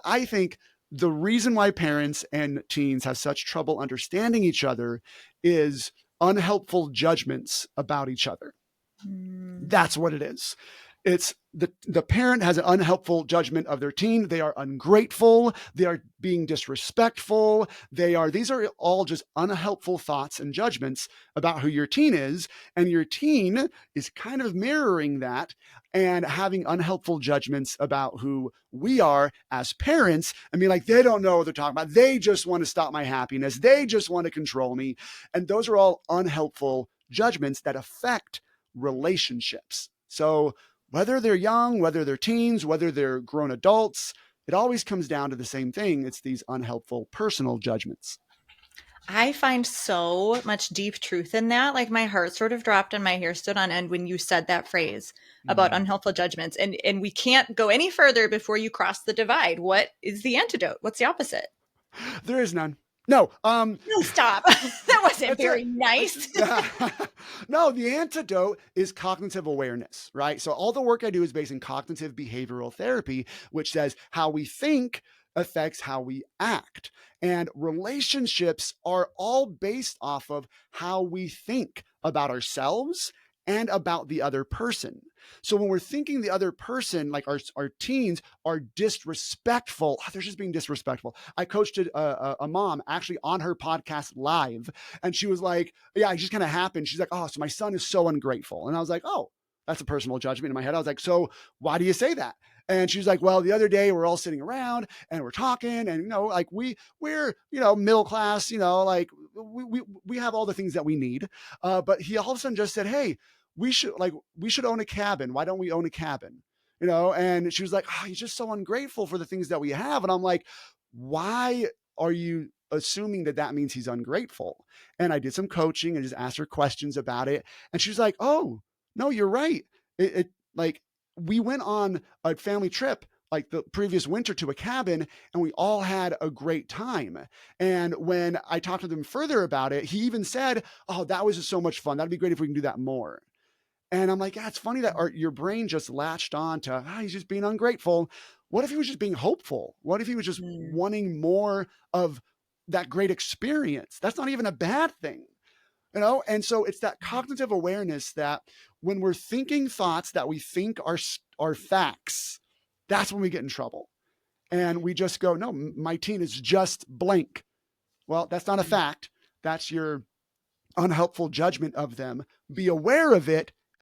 I think the reason why parents and teens have such trouble understanding each other is unhelpful judgments about each other. Mm. That's what it is. It's the parent has an unhelpful judgment of their teen. They are ungrateful. They are being disrespectful. These are all just unhelpful thoughts and judgments about who your teen is. And your teen is kind of mirroring that and having unhelpful judgments about who we are as parents. I mean, like, they don't know what they're talking about. They just want to stop my happiness. They just want to control me. And those are all unhelpful judgments that affect relationships. So whether they're young, whether they're teens, whether they're grown adults, it always comes down to the same thing. It's these unhelpful personal judgments. I find so much deep truth in that. Like my heart sort of dropped and my hair stood on end when you said that phrase about Mm. unhelpful judgments. And we can't go any further before you cross the divide. What is the antidote? What's the opposite? There is none. No, No, stop. That wasn't that's it. very nice. No, the antidote is cognitive awareness, right? So all the work I do is based in cognitive behavioral therapy, which says how we think affects how we act. And relationships are all based off of how we think about ourselves and about the other person. So when we're thinking the other person, like our teens, are disrespectful, they're just being disrespectful. I coached a mom actually on her podcast live, and she was like, yeah, it just kind of happened. She's like, oh, so my son is so ungrateful. And I was like, oh, that's a personal judgment in my head. I was like, so why do you say that? And she was like, well, the other day we're all sitting around and we're talking, and like we're middle class, like we have all the things that we need. But he all of a sudden just said, hey, we should own a cabin. Why don't we own a cabin? And she was like, oh, he's just so ungrateful for the things that we have. And I'm like, why are you assuming that means he's ungrateful? And I did some coaching and just asked her questions about it. And she was like, oh, no, you're right. Like, we went on a family trip like the previous winter to a cabin, and we all had a great time. And when I talked to them further about it, he even said, oh, that was just so much fun. That'd be great if we can do that more. And I'm like, yeah, it's funny that your brain just latched on to, he's just being ungrateful. What if he was just being hopeful? What if he was just Mm. wanting more of that great experience? That's not even a bad thing. And so it's that cognitive awareness that when we're thinking thoughts that we think are facts, that's when we get in trouble. And we just go, no, my teen is just blank. Well, that's not a fact. That's your unhelpful judgment of them. Be aware of it